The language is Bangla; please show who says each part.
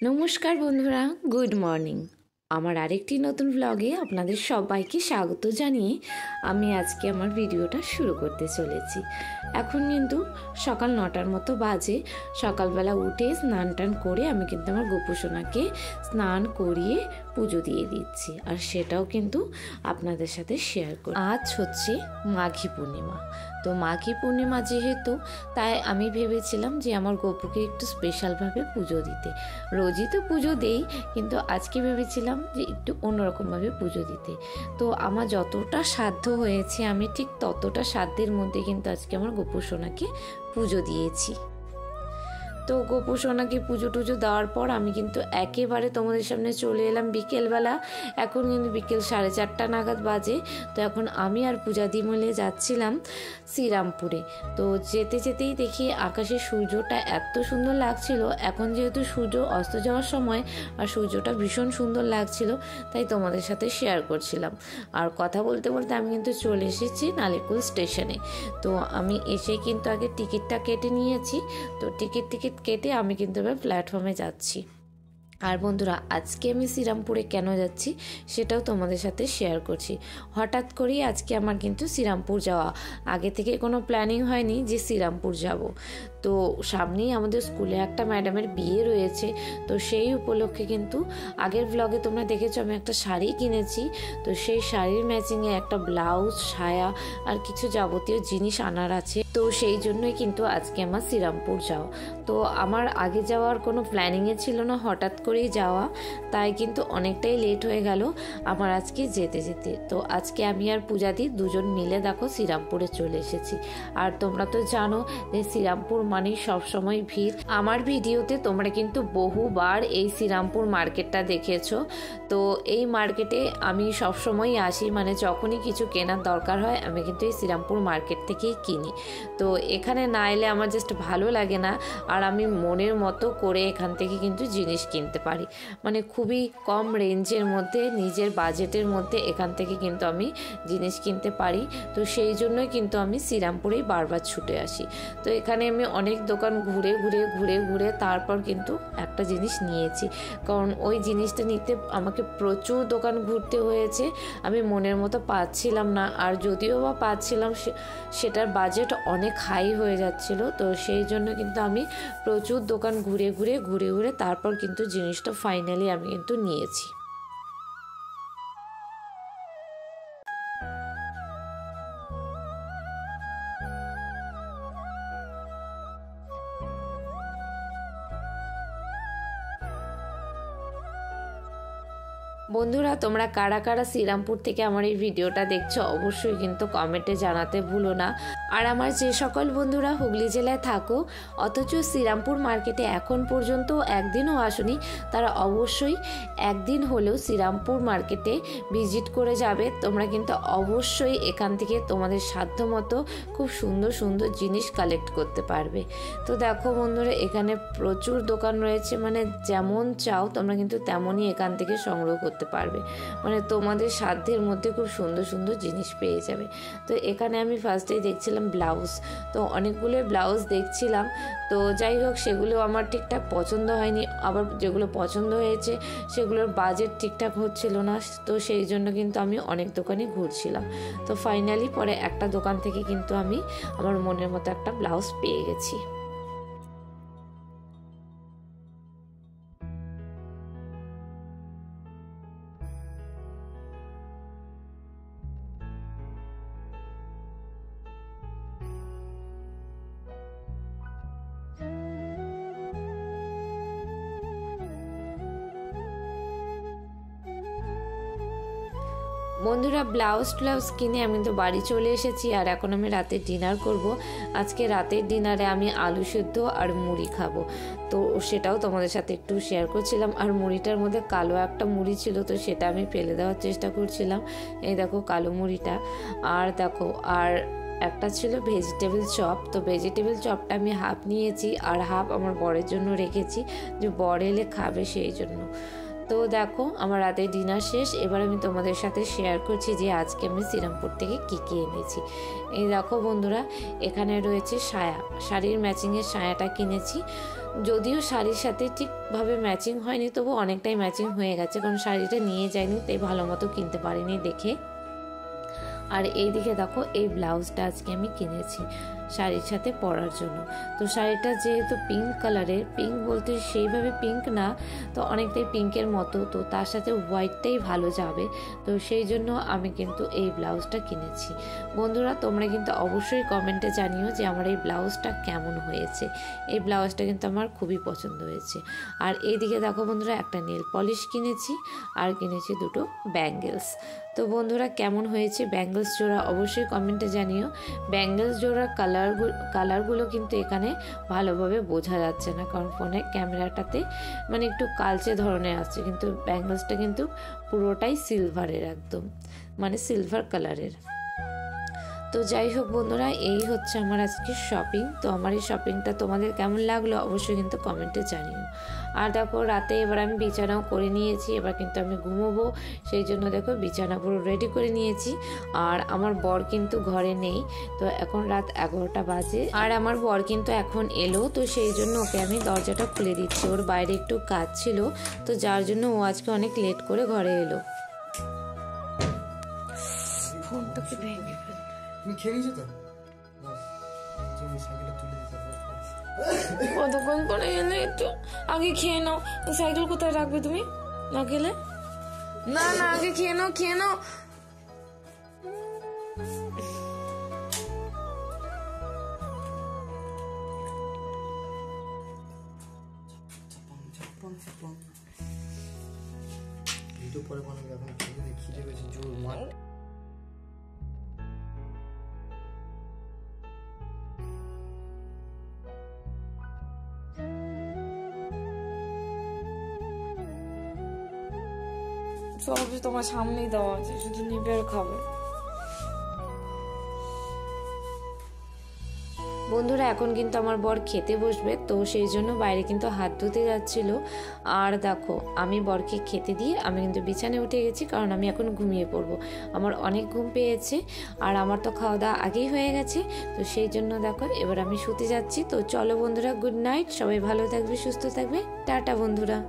Speaker 1: নমস্কার বন্ধুরা, গুড মর্নিং। আমার আরেকটি নতুন ব্লগে আপনাদের সবাইকে স্বাগত জানিয়ে আমি আজকে আমার ভিডিওটা শুরু করতে চলেছি। এখন কিন্তু সকাল 9টার মতো বাজে। সকালবেলা উঠে স্নান টান করে আমি কিন্তু আমার গোপুসোনাকে স্নান করিয়ে পুজো দিয়ে দিচ্ছি, আর সেটাও কিন্তু আপনাদের সাথে শেয়ার করি। আজ হচ্ছে মাঘী পূর্ণিমা। তো মাঘী পূর্ণিমা যেহেতু, তাই আমি ভেবেছিলাম যে আমার গপুকে একটু স্পেশালভাবে পুজো দিতে। রোজই তো পুজো দেই, কিন্তু আজকে ভেবেছিলাম যে একটু অন্যরকমভাবে পুজো দিতে। তো আমার যতটা সাধ্য হয়েছে আমি ঠিক ততটা সাধ্যের মধ্যে কিন্তু আজকে আমার গোপুসোনাকে পুজো দিয়েছি। তো গোপুসোনাকে পুজো টুজো দেওয়ার পর আমি কিন্তু একেবারে তোমাদের সামনে চলে এলাম বিকেলবেলা। এখন কিন্তু বিকেল 4:30 নাগাদ বাজে। তো এখন আমি আর পূজাদি মিলে যাচ্ছিলাম শ্রীরামপুরে। তো যেতে যেতেই দেখি আকাশে সূর্যটা এত সুন্দর লাগছিল। এখন যেহেতু সূর্য অস্ত যাওয়ার সময়, আর সূর্যটা ভীষণ সুন্দর লাগছিল, তাই তোমাদের সাথে শেয়ার করছিলাম। আর কথা বলতে বলতে আমি কিন্তু চলে এসেছি নালিকুল স্টেশনে। তো আমি এসে কিন্তু আগে টিকিটটা কেটে নিয়েছি। তো টিকিট কেটে আমি কিন্তু এবার প্ল্যাটফর্মে যাচ্ছি। আর বন্ধুরা, আজকে আমি শ্রীরামপুরে কেন যাচ্ছি সেটাও তোমাদের সাথে শেয়ার করছি। হঠাৎ করেই আজকে আমার কিন্তু শ্রীরামপুর যাওয়া, আগে থেকে কোনো প্ল্যানিং হয়নি যে শ্রীরামপুর যাব। তো সামনেই আমাদের স্কুলে একটা ম্যাডামের বিয়ে রয়েছে। তো সেই উপলক্ষে কিন্তু আগের ব্লগে তোমরা দেখেছো আমি একটা শাড়ি কিনেছি। তো সেই শাড়ির ম্যাচিংয়ে একটা ব্লাউজ, সায়া আর কিছু যাবতীয় জিনিস আনার আছে। তো সেই জন্যই কিন্তু আজকে আমার শ্রীরামপুর যাওয়া। তো আমার আগে যাওয়ার কোনো প্ল্যানিংয়ে ছিল না, হঠাৎ করেই যাওয়া, তাই কিন্তু অনেকটাই লেট হয়ে গেল আমার আজকে যেতে যেতে। তো আজকে আমি আর পূজাদি দুজন মিলে দেখো শ্রীরামপুরে চলে এসেছি। আর তোমরা তো জানো যে শ্রীরামপুর মানেই সবসময় ভিড়। আমার ভিডিওতে তোমরা কিন্তু বহুবার এই শ্রীরামপুর মার্কেটটা দেখেছো। তো এই মার্কেটে আমি সবসময় আসি, মানে যখনই কিছু কেনার দরকার হয় আমি কিন্তু এই শ্রীরামপুর মার্কেট থেকেই কিনি। তো এখানে না এলে আমার জাস্ট ভালো লাগে না, আর আমি মনের মতো করে এখান থেকে কিন্তু জিনিস কিনতে পারি। মানে খুবই কম রেঞ্জের মধ্যে, নিজের বাজেটের মধ্যে এখান থেকে কিন্তু আমি জিনিস কিনতে পারি। তো সেই জন্যই কিন্তু আমি শ্রীরামপুরেই বারবার ছুটে আসি। তো এখানে আমি অনেক দোকান ঘুরে ঘুরে তারপর কিন্তু একটা জিনিস নিয়েছি, কারণ ওই জিনিসটা নিতে আমাকে প্রচুর দোকান ঘুরতে হয়েছে। আমি মনের মতো পাচ্ছিলাম না, আর যদিও বা পাচ্ছিলাম সেটার বাজেট অনেক হাই হয়ে যাচ্ছিল। তো সেই জন্য কিন্তু আমি প্রচুর দোকান ঘুরে ঘুরে তারপর কিন্তু জিনিসটা ফাইনালি আমি কিন্তু নিয়েছি। বন্ধুরা, তোমরা কারা কারা শ্রীরামপুর থেকে আমার এই ভিডিওটা দেখছো অবশ্যই কিন্তু কমেন্টে জানাতে ভুলো না। আর আমার যে সকল বন্ধুরা হুগলি জেলায় থাকো অথচ শ্রীরামপুর মার্কেটে এখন পর্যন্ত একদিনও আসনি, তারা অবশ্যই একদিন হলেও শ্রীরামপুর মার্কেটে ভিজিট করে যাবে। তোমরা কিন্তু অবশ্যই এখান থেকে তোমাদের সাধ্য মতো খুব সুন্দর সুন্দর জিনিস কালেক্ট করতে পারবে। তো দেখো বন্ধুরা, এখানে প্রচুর দোকান রয়েছে, মানে যেমন চাও তোমরা কিন্তু তেমনই এখান থেকে সংগ্রহ করতে পারবে। মানে তোমাদের সাধ্যের মধ্যে খুব সুন্দর সুন্দর জিনিস পেয়ে যাবে। তো এখানে আমি ফার্স্টেই দেখছিলাম ব্লাউজ। তো অনেকগুলো ব্লাউজ দেখছিলাম। তো যাই হোক, সেগুলো আমার ঠিকঠাক পছন্দ হয়নি, আবার যেগুলো পছন্দ হয়েছে সেগুলোর বাজেট ঠিকঠাক হচ্ছিল না। তো সেই জন্য কিন্তু আমি অনেক দোকানে ঘুরছিলাম। তো ফাইনালি পরে একটা দোকান থেকে কিন্তু আমি আমার মনের মতো একটা ব্লাউজ পেয়ে গেছি। বন্ধুরা, ব্লাউজ কিনে আমি তো বাড়ি চলে এসেছি। আর এখন আমি রাতের ডিনার করব। আজকে রাতের ডিনারে আমি আলু সিদ্ধ আর মুড়ি খাবো। তো সেটাও তোমাদের সাথে একটু শেয়ার করছিলাম। আর মুড়িটার মধ্যে কালো একটা মুড়ি ছিল, তো সেটা আমি ফেলে দেওয়ার চেষ্টা করছিলাম। এই দেখো কালো মুড়িটা। আর দেখো, আর একটা ছিল ভেজিটেবল চপ। তো ভেজিটেবল চপটা আমি হাফ নিয়েছি, আর হাফ আমার বরের জন্য রেখেছি, যে বর এলে খাবে সেই জন্য। তো তো দেখো আমার রাতে ডিনার শেষ। এবার আমি তোমাদের সাথে শেয়ার করছি যে আজকে আমি শ্রীরামপুর থেকে কী এনেছি। এই দেখো বন্ধুরা, এখানে রয়েছে সায়া, শাড়ির ম্যাচিংয়ের সায়াটা কিনেছি। যদিও শাড়ির সাথে ঠিকভাবে ম্যাচিং হয়নি, তবু অনেকটাই ম্যাচিং হয়ে গেছে, কারণ শাড়িটা নিয়ে যায়নি, তাই ভালো মতো কিনতে পারিনি দেখে। আর এইদিকে দেখো এই ব্লাউজটা আজকে আমি কিনেছি শাড়ির সাথে পরার জন্য। তো শাড়িটা যেহেতু পিঙ্ক কালারের, পিঙ্ক বলতে সেইভাবে পিঙ্ক না, তো অনেকটাই পিঙ্কের মতো, তো তার সাথে হোয়াইটটাই ভালো যাবে, তো সেই জন্য আমি কিন্তু এই ব্লাউজটা কিনেছি। বন্ধুরা তোমরা কিন্তু অবশ্যই কমেন্টে জানিও যে আমার এই ব্লাউজটা কেমন হয়েছে। এই ব্লাউজটা কিন্তু আমার খুবই পছন্দ হয়েছে। আর এইদিকে দেখো বন্ধুরা, একটা নেল পলিশ কিনেছি আর কিনেছি দুটো ব্যাঙ্গেলস। তো বন্ধুরা কেমন হয়েছে ব্যাঙ্গেলস জোড়া অবশ্যই কমেন্টে জানিও। ব্যাঙ্গেলস জোড়ার কালারগুলো কিন্তু এখানে ভালোভাবে বোঝা যাচ্ছে না, কারণ ফোনের ক্যামেরাটাতে মানে একটু কালচে ধরনের আসছে, কিন্তু ব্যাঙ্গেলসটা কিন্তু পুরোটাই সিলভারের, একদম মানে সিলভার কালারের। তো যাই হোক বন্ধুরা, এই হচ্ছে আমার আজকে শপিং। তো আমার এই শপিংটা তোমাদের কেমন লাগলো অবশ্যই কিন্তু কমেন্টে জানিও। আর দেখো রাতে এবার আমি বিছানাও করে নিয়েছি, এবার কিন্তু আমি ঘুমোবো, সেই জন্য দেখো বিছানা পুরো রেডি করে নিয়েছি। আর আমার বর কিন্তু ঘরে নেই, তো এখন রাত 11টা বাজে, আর আমার বর কিন্তু এখন এলো, তো সেই জন্য ওকে আমি দরজাটা খুলে দিচ্ছি। ওর বাইরে একটু কাজ ছিল, তো যার জন্য ও আজকে অনেক লেট করে ঘরে এলো। ফোনটাকে ভেঙে ফেল।
Speaker 2: তুমি খেয়ে নিয়েছো তো? সাইকেলটা তুলে দিতে হবে।
Speaker 1: কতক্ষণ পরে এলে? একটু আগে খেয়ে নাও। সাইকেল কোথায় রাখবে তুমি না খেলে? না না, আগে খেয়ে নাও, খেয়ে নাও।
Speaker 2: ভিডিও পরে বানাবে, এখন খিদে পেয়েছে জোর মার।
Speaker 1: সবই তোমার সামনেই দেওয়া আছে, শুধু নিবে আর খাবে। বন্ধুরা এখন কিন্তু আমার বর খেতে বসবে, তো সেই জন্য বাইরে কিন্তু হাত ধুতে যাচ্ছিল। আর দেখো আমি বরকে খেতে দিয়ে আমি কিন্তু বিছানায় উঠে গেছি, কারণ আমি এখন ঘুমিয়ে পড়বো। আমার অনেক ঘুম পেয়েছে, আর আমার তো খাওয়া দাওয়া আগেই হয়ে গেছে, তো সেই জন্য দেখো এবার আমি শুতে যাচ্ছি। তো চলো বন্ধুরা, গুড নাইট, সবাই ভালো থাকবে, সুস্থ থাকবে, টাটা বন্ধুরা।